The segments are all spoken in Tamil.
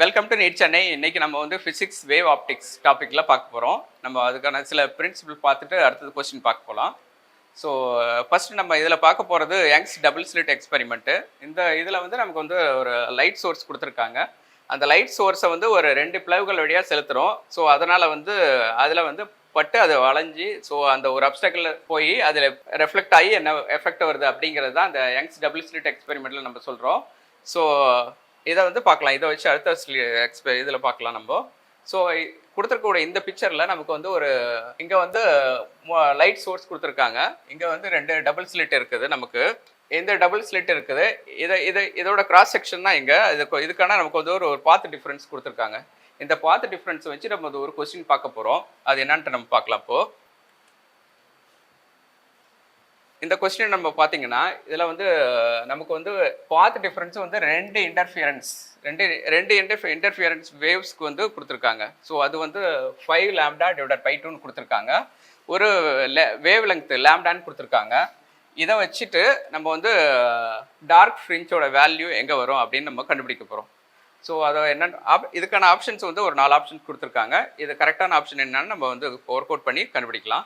Welcome to NEET Chennai. இன்னைக்கு நம்ம வந்து ஃபிசிக்ஸ் வேவ் ஆப்டிக்ஸ் டாப்பிக்ல பார்க்க போகிறோம். நம்ம அதுக்கான சில பிரின்சிபிள் பார்த்துட்டு அடுத்தது கொஸ்டின் பார்க்க போகலாம். ஸோ ஃபர்ஸ்ட் நம்ம இதில் பார்க்க போகிறது யங்ஸ் டபுள் ஸ்லிட் எக்ஸ்பெரிமெண்ட்டு. இந்த இதில் வந்து நமக்கு வந்து ஒரு லைட் சோர்ஸ் கொடுத்துருக்காங்க. அந்த லைட் சோர்ஸை வந்து ஒரு 2 பிளவுகள் வழியாக செலுத்துகிறோம். ஸோ அதனால் வந்து அதில் வந்து பட்டு அது வளைஞ்சி ஸோ அந்த ஒரு அப்டக்கில் போய் அதில் ரெஃப்ளெக்ட் ஆகி என்ன எஃபெக்ட் வருது அப்படிங்கிறது தான் அந்த யங்ஸ் டபுள் ஸ்லிட் எக்ஸ்பெரிமெண்ட்டில் நம்ம சொல்கிறோம். ஸோ இதை வந்து பார்க்கலாம். இதை வச்சு அடுத்த இதில் பார்க்கலாம் நம்ம. ஸோ கொடுத்துருக்கக்கூடிய இந்த பிக்சரில் நமக்கு வந்து ஒரு இங்கே வந்து லைட் சோர்ஸ் கொடுத்துருக்காங்க. இங்கே வந்து 2 டபுள் ஸ்லிட் இருக்குது. நமக்கு இந்த டபுள் ஸ்லிட் இருக்குது. இதோட கிராஸ் செக்ஷன் தான் இங்கே. இதுக்கான நமக்கு வந்து ஒரு பாத் டிஃப்ரென்ஸ் கொடுத்துருக்காங்க. இந்த பாத் டிஃப்ரென்ஸ் வச்சு நம்ம ஒரு கொஸ்டின் பார்க்க போகிறோம். அது என்னன்ட்டு நம்ம பார்க்கலாம். இப்போது இந்த கொஸ்டின் நம்ம பார்த்தீங்கன்னா இதில் வந்து நமக்கு வந்து பாத் டிஃப்ரென்ஸ் வந்து ரெண்டு இன்டர்ஃபியரன்ஸ் வேவ்ஸ்க்கு வந்து கொடுத்துருக்காங்க. ஸோ அது வந்து 5 லாம்டா டிவைடட் பை 2ன்னு கொடுத்துருக்காங்க. ஒரு வேவ் லெங்த் லாம்டான்னு கொடுத்துருக்காங்க. இதை வச்சுட்டு நம்ம வந்து டார்க் ஃப்ரிஞ்சோட வேல்யூ எங்கே வரும் அப்படின்னு நம்ம கண்டுபிடிக்க போகிறோம். ஸோ அதை என்னென்ன இதுக்கான ஆப்ஷன்ஸ் வந்து ஒரு 4 ஆப்ஷன்ஸ் கொடுத்துருக்காங்க. இது கரெக்டான ஆப்ஷன் என்னன்னு நம்ம வந்து ஒர்க் அவுட் பண்ணி கண்டுபிடிக்கலாம்.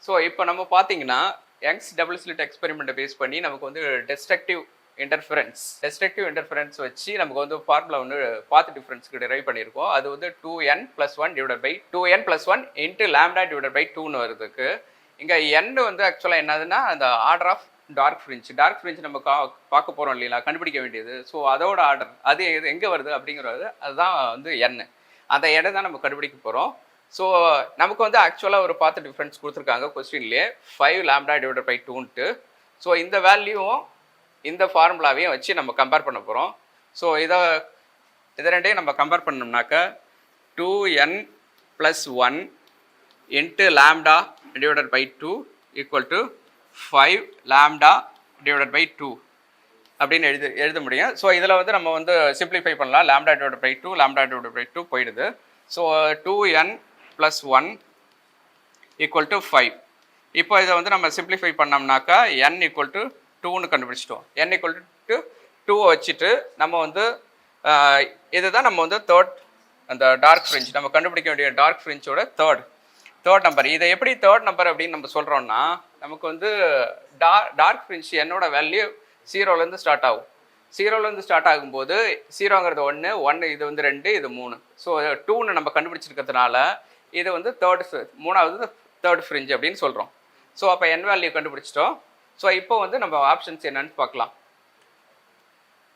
ஸோ இப்போ நம்ம பார்த்தீங்கன்னா யங்ஸ் டபுள் ஸ்லிட் எக்ஸ்பெரிமெண்ட்டை பேஸ் பண்ணி நமக்கு வந்து டெஸ்ட்ரக்டிவ் இன்டர்ஃபரன்ஸ் வச்சு நமக்கு வந்து ஃபார்முலா வந்து பாத் டிஃபரன்ஸ்க்கு டிரைவ் பண்ணியிருக்கோம். அது வந்து 2n+1 divided by 2n+1 into lambda divided by 2ன்னு வருதுக்கு. இங்கே n வந்து ஆக்சுவலாக என்னதுன்னா அந்த ஆர்டர் ஆஃப் டார்க் ஃப்ரிஞ்ச் நம்ம பார்க்க போகிறோம் இல்லைங்களா, கண்டுபிடிக்க வேண்டியது. ஸோ அதோட ஆர்டர் அது எங்கே வருது அப்படிங்கிறது அதுதான் வந்து n. அந்த எடை தான் நம்ம கண்டுபிடிக்க போகிறோம். ஸோ நமக்கு வந்து ஆக்சுவலாக ஒரு பாத் டிஃப்ரென்ஸ் கொடுத்துருக்காங்க கொஸ்டின்லேயே 5 லாம்டா டிவைடட் பை 2ன்ட்டு. ஸோ இந்த வேல்யூவும் இந்த ஃபார்முலாவையும் வச்சு நம்ம கம்பேர் பண்ண போகிறோம். ஸோ இதை ரெண்டையும் நம்ம கம்பேர் பண்ணோம்னாக்க 2n+1 into lambda divided by 2 equal to 5 lambda divided by 2 அப்படின்னு எழுத முடியும். ஸோ இதில் வந்து நம்ம வந்து சிம்பிளிஃபை பண்ணலாம். லாம்டா டிவைடட் பை 2 போயிடுது. So 2n+1 equal to 5. இப்போ இதை வந்து நம்ம சிம்பிளிஃபை பண்ணோம்னாக்கா n ஈக்குவல் டு 2ன்னு கண்டுபிடிச்சிட்டோம். n ஈக்குவல் டு 2 வச்சுட்டு நம்ம வந்து இதுதான் நம்ம வந்து அந்த டார்க் ஃப்ரிஞ்ச் நம்ம கண்டுபிடிக்க வேண்டிய டார்க் ஃப்ரிஞ்சோட தேர்ட் நம்பர். இதை எப்படி தேர்ட் நம்பர் அப்படின்னு நம்ம சொல்கிறோம்னா நமக்கு வந்து டார்க் ஃப்ரிஞ்ச் என்னோட வேல்யூ 0லேருந்து ஸ்டார்ட் ஆகும். 0லேருந்து ஸ்டார்ட் ஆகும்போது 0ங்கிறது 1 இது வந்து 2 இது 3. ஸோ 2ன்னு நம்ம கண்டுபிடிச்சிருக்கிறதுனால இது வந்து மூணாவது தேர்ட் ஃப்ரிஞ்ச் அப்படின்னு சொல்கிறோம். ஸோ அப்போ n வேல்யூ கண்டுபிடிச்சிட்டோம். ஸோ இப்போ வந்து நம்ம ஆப்ஷன்ஸ் என்னன்னு பார்க்கலாம்.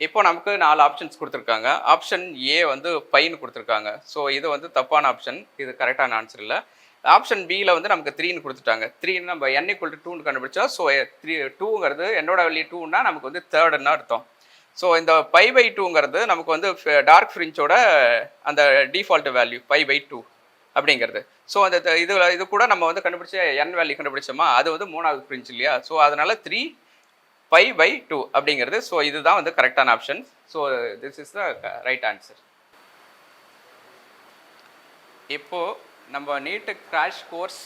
இப்போ நமக்கு 4 ஆப்ஷன்ஸ் கொடுத்துருக்காங்க. ஆப்ஷன் ஏ வந்து பைன்னு கொடுத்துருக்காங்க. ஸோ இது வந்து தப்பான ஆப்ஷன், இது கரெக்டான ஆன்சர் இல்லை. ஆப்ஷன் பியில் வந்து நமக்கு 3ன்னு கொடுத்துட்டாங்க. 3ன்னு நம்ம n ஈக்குவல் டு 2ன்னு கண்டுபிடிச்சோம். ஸோ 2ங்கிறது என்னோட வேல்யூ 2ன்னா நமக்கு வந்து தேர்டுன்னு அர்த்தம். ஸோ இந்த π/2ங்கிறது நமக்கு வந்து டார்க் ஃப்ரிஞ்சோட அந்த டிஃபால்ட் வேல்யூ π/2 அப்படிங்கிறது. ஸோ அந்த இது கூட நம்ம வந்து கண்டுபிடிச்ச n வேல்யூ கண்டுபிடிச்சோமா, அது வந்து 3வது ஃப்ரிஞ்ச் இல்லையா. ஸோ அதனால 3π/2 அப்படிங்கிறது. ஸோ இதுதான் வந்து கரெக்டான ஆப்ஷன். So this is the right answer. இப்போது நம்ம NEET crash course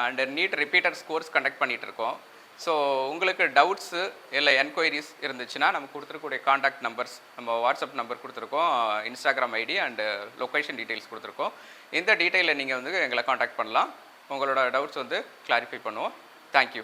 and NEET repeaters course conduct பண்ணிகிட்டு இருக்கோம். ஸோ உங்களுக்கு டவுட்ஸு இல்லை என்கொயரிஸ் இருந்துச்சுன்னா நம்ம கொடுத்துருக்கூடிய காண்டாக்ட் நம்பர்ஸ், நம்ம வாட்ஸ்அப் நம்பர் கொடுத்துருக்கோம், Instagram ID and location details கொடுத்துருக்கோம். இந்த டீட்டெயிலில் நீங்கள் வந்து எங்களை காண்டாக்ட் பண்ணலாம். உங்களோட டவுட்ஸ் வந்து கிளாரிஃபை பண்ணுவோம். தேங்க்யூ.